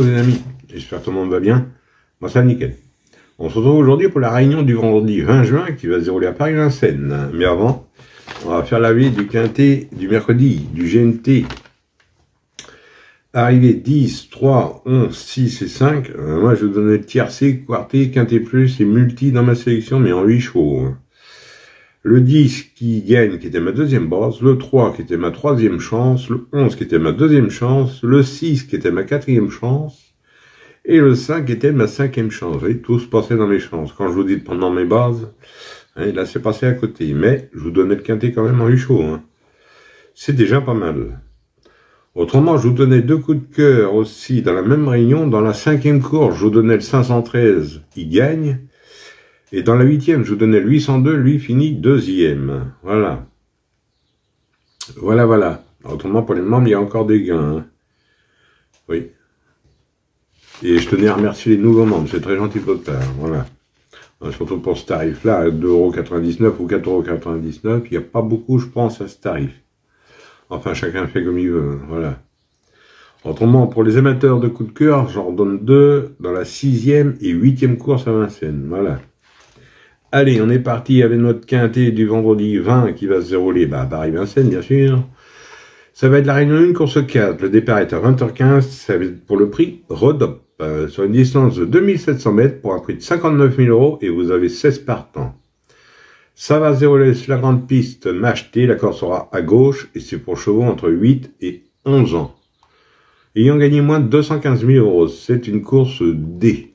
les amis, j'espère que tout le monde va bien. Moi ça va nickel. On se retrouve aujourd'hui pour la réunion du vendredi 20 juin qui va se dérouler à Paris-Vincennes. Mais avant, on va faire la veille du quintet du mercredi, du GNT. Arrivé 10, 3, 11, 6 et 5. Moi je vais vous donner tiercé, quarté, quintet plus et multi dans ma sélection, mais en 8 chevaux. Le 10 qui gagne, qui était ma deuxième base, le 3 qui était ma troisième chance, le 11 qui était ma deuxième chance, le 6 qui était ma quatrième chance, et le 5 qui était ma cinquième chance. Vous voyez, tout se passait dans mes chances. Quand je vous dis de prendre dans mes bases, hein, là c'est passé à côté. Mais je vous donnais le quintet quand même en 8 chevaux. Hein. C'est déjà pas mal. Autrement, je vous donnais 2 coups de cœur aussi dans la même réunion. Dans la 5e course, je vous donnais le 513, il gagne. Et dans la 8e, je vous donnais le 802, lui finit 2e. Voilà. Voilà. Autrement, pour les membres, il y a encore des gains. Hein. Oui. Et je tenais à remercier les nouveaux membres, c'est très gentil de votre part. Voilà. Surtout pour ce tarif-là, 2,99 € ou 4,99 €, il n'y a pas beaucoup, je pense, à ce tarif. Enfin, chacun fait comme il veut. Voilà. Autrement, pour les amateurs de coups de cœur, j'en donne 2 dans la 6e et 8e course à Vincennes. Voilà. Allez, on est parti avec notre quintet du vendredi 20 qui va se dérouler à Paris-Vincennes, bien sûr. Ça va être la réunion 1, course 4. Le départ est à 20h15. Ça va être pour le prix Rodop. Sur une distance de 2700 mètres pour un prix de 59 000 € et vous avez 16 partants. Ça va se dérouler sur la grande piste Macheté. La course sera à gauche et c'est pour chevaux entre 8 et 11 ans. Ayant gagné moins de 215 000 €, c'est une course D.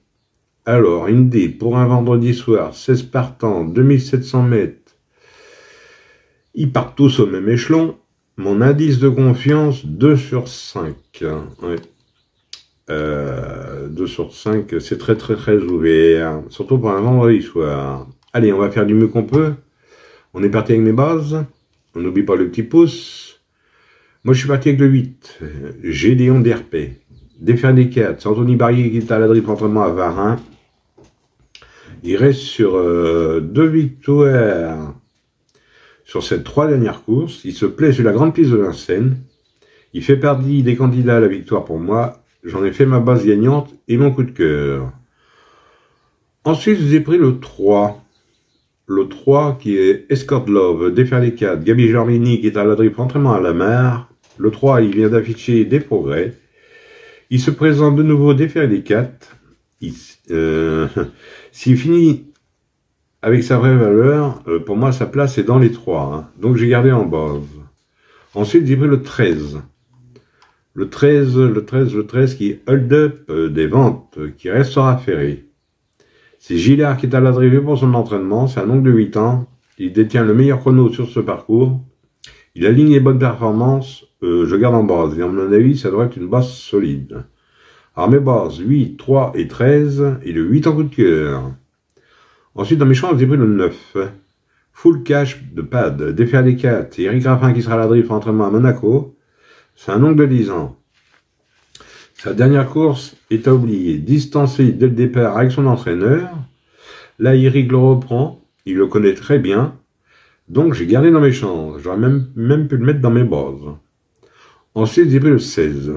Alors, une D pour un vendredi soir, 16 partants, 2700 mètres. Ils partent tous au même échelon. Mon indice de confiance, 2 sur 5. Ouais. 2 sur 5, c'est très ouvert. Surtout pour un vendredi soir. Allez, on va faire du mieux qu'on peut. On est parti avec mes bases. On n'oublie pas le petit pouce. Moi, je suis parti avec le 8. Gédéon d'Herpé. Défaire des 4. Anthony Barrier qui est à la drift entraînement à Varin. Il reste sur 2 victoires sur ces 3 dernières courses. Il se plaît sur la grande piste de Vincennes. Il fait partie des candidats à la victoire pour moi. J'en ai fait ma base gagnante et mon coup de cœur. Ensuite, j'ai pris le 3. Le 3 qui est Escort Love, Défaire les 4. Gabi Germini qui est à la drift entraînement à la mer. Le 3, il vient d'afficher des progrès. Il se présente de nouveau Défaire les 4. S'il finit avec sa vraie valeur, pour moi, sa place est dans les 3. Hein. Donc, j'ai gardé en base. Ensuite, j'ai pris le 13. Le 13 qui est Hold Up des ventes, qui restera ferré. C'est Gillard qui est à la drive pour son entraînement. C'est un oncle de 8 ans. Il détient le meilleur chrono sur ce parcours. Il aligne les bonnes performances. Je garde en base. Et à mon avis, ça devrait être une base solide. Alors mes bases, 8, 3 et 13, et le 8 en coup de cœur. Ensuite, dans mes chances, j'ai pris le 9. Full Cash de Pad, Défaire des 4. C'est Eric Raffin qui sera à la drift entraînement à Monaco. C'est un oncle de 10 ans. Sa dernière course est à oublier. Distancé dès le départ avec son entraîneur. Là, Eric le reprend. Il le connaît très bien. Donc, j'ai gardé dans mes chances. J'aurais même pu le mettre dans mes bases. Ensuite, j'ai pris le 16.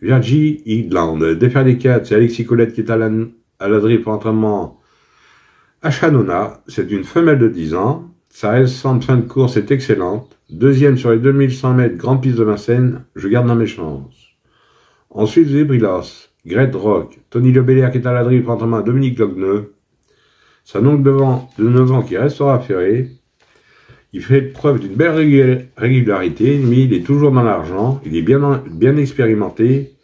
Virgie Igland, Défaire des 4, c'est Alexis Colette qui est à la drift entraînement à Chanona. C'est une femelle de 10 ans. Sa récente fin de course est excellente. Deuxième sur les 2100 mètres, grande piste de Vincennes. Je garde dans mes chances. Ensuite, j'ai pris l'As, Great Rock, Tony Le Belair qui est à la drift entraînement à Dominique Logneux. C'est un oncle de 9 ans qui restera ferré. Il fait preuve d'une belle régularité, mais il est toujours dans l'argent. Il est bien expérimenté.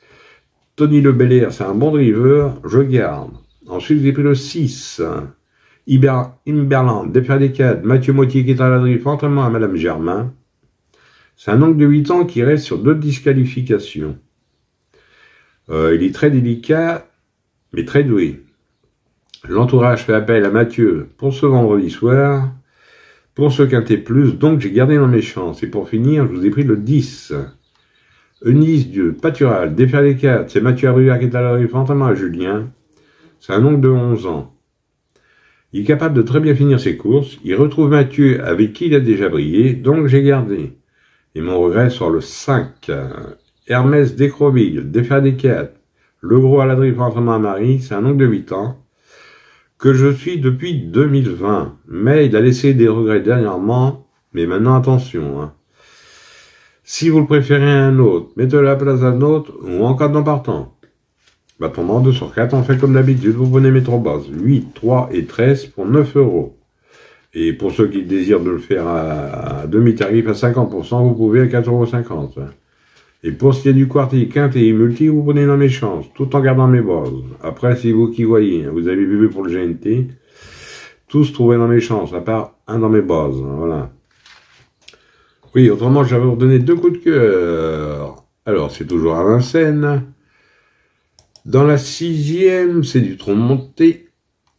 Tony Le Belair, c'est un bon driver. Je garde. Ensuite, j'ai pris le 6. Imberland, Défaire des 4. Mathieu Mottier qui est à la drift, entraînement à Madame Germain. C'est un oncle de 8 ans qui reste sur 2 disqualifications. Il est très délicat, mais très doué. L'entourage fait appel à Mathieu pour ce vendredi soir. Pour ce quintet plus, donc j'ai gardé dans mes chances. Et pour finir, je vous ai pris le 10. Eunice Dieu, Pâtural, Défaire les 4. C'est Mathieu Arruard qui est à la drift entraînement à Julien. C'est un oncle de 11 ans. Il est capable de très bien finir ses courses. Il retrouve Mathieu avec qui il a déjà brillé, donc j'ai gardé. Et mon regret sur le 5. Hermès Descroville, Défaire des 4. Le gros à la drift entraînement à Marie, c'est un oncle de 8 ans, que je suis depuis 2020. Mais il a laissé des regrets dernièrement, mais maintenant attention. Hein. Si vous le préférez à un autre, mettez la place d'un autre, ou en cas d'en partant. Battement 2 sur 4, on fait comme d'habitude, vous prenez mes 3 bases, 8, 3 et 13 pour 9 €. Et pour ceux qui désirent de le faire à demi-tarif à 50%, vous pouvez à 4,50 €. Et pour ce qui est du quartier, quintet et multi, vous prenez dans mes chances, tout en gardant mes bases. Après, c'est vous qui voyez, vous avez vu pour le GNT, tous trouvés dans mes chances, à part un dans mes bases, voilà. Oui, autrement, j'avais redonné 2 coups de cœur. Alors, c'est toujours à Vincennes. Dans la 6e, c'est du tronc monté.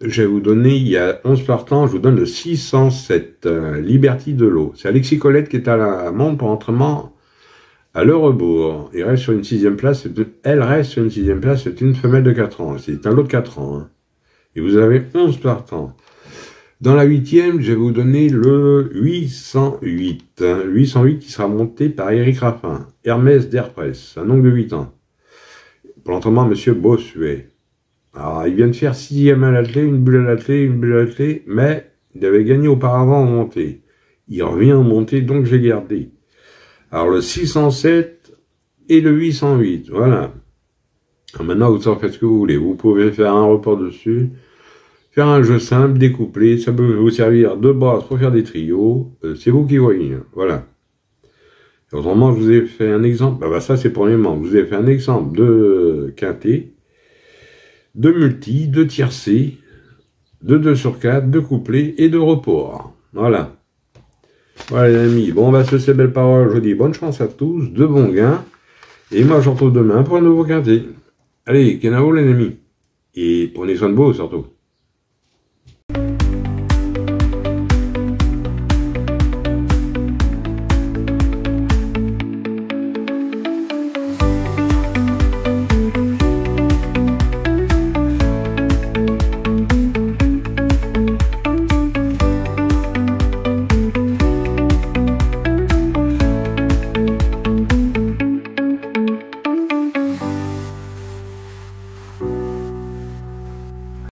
Je vais vous donner, il y a 11 partants, je vous donne le 607, Liberty de l'eau. C'est Alexis Colette qui est à la montre pour entraînement à Le Rebours. Il reste sur une 6e place, elle reste sur une 6e place, c'est une femelle de 4 ans. C'est un lot de 4 ans. Hein. Et vous avez 11 partants. Dans la 8e, je vais vous donner le 808. 808 qui sera monté par Eric Raffin. Hermès d'Airpress, un oncle de 8 ans. Pour l'entraînement, monsieur Bossuet. Alors, il vient de faire 6e à l'athlée, une bulle à l'athlée, mais il avait gagné auparavant en montée. Il revient en montée, donc j'ai gardé. Alors, le 607 et le 808, voilà. Alors, maintenant, vous en faites ce que vous voulez. Vous pouvez faire un report dessus, faire un jeu simple, découplé, ça peut vous servir de base pour faire des trios. C'est vous qui voyez, voilà. Autrement, je vous ai fait un exemple, ça c'est pour les membres, je vous ai fait un exemple de quintet, de multi, de tiercé, de 2 sur 4, de couplet et de report. Voilà. Voilà les amis, bon sur ces belles paroles, je vous dis bonne chance à tous, de bons gains, et moi je vous retrouve demain pour un nouveau quintet. Allez, kenavo les amis, et prenez soin de vous surtout.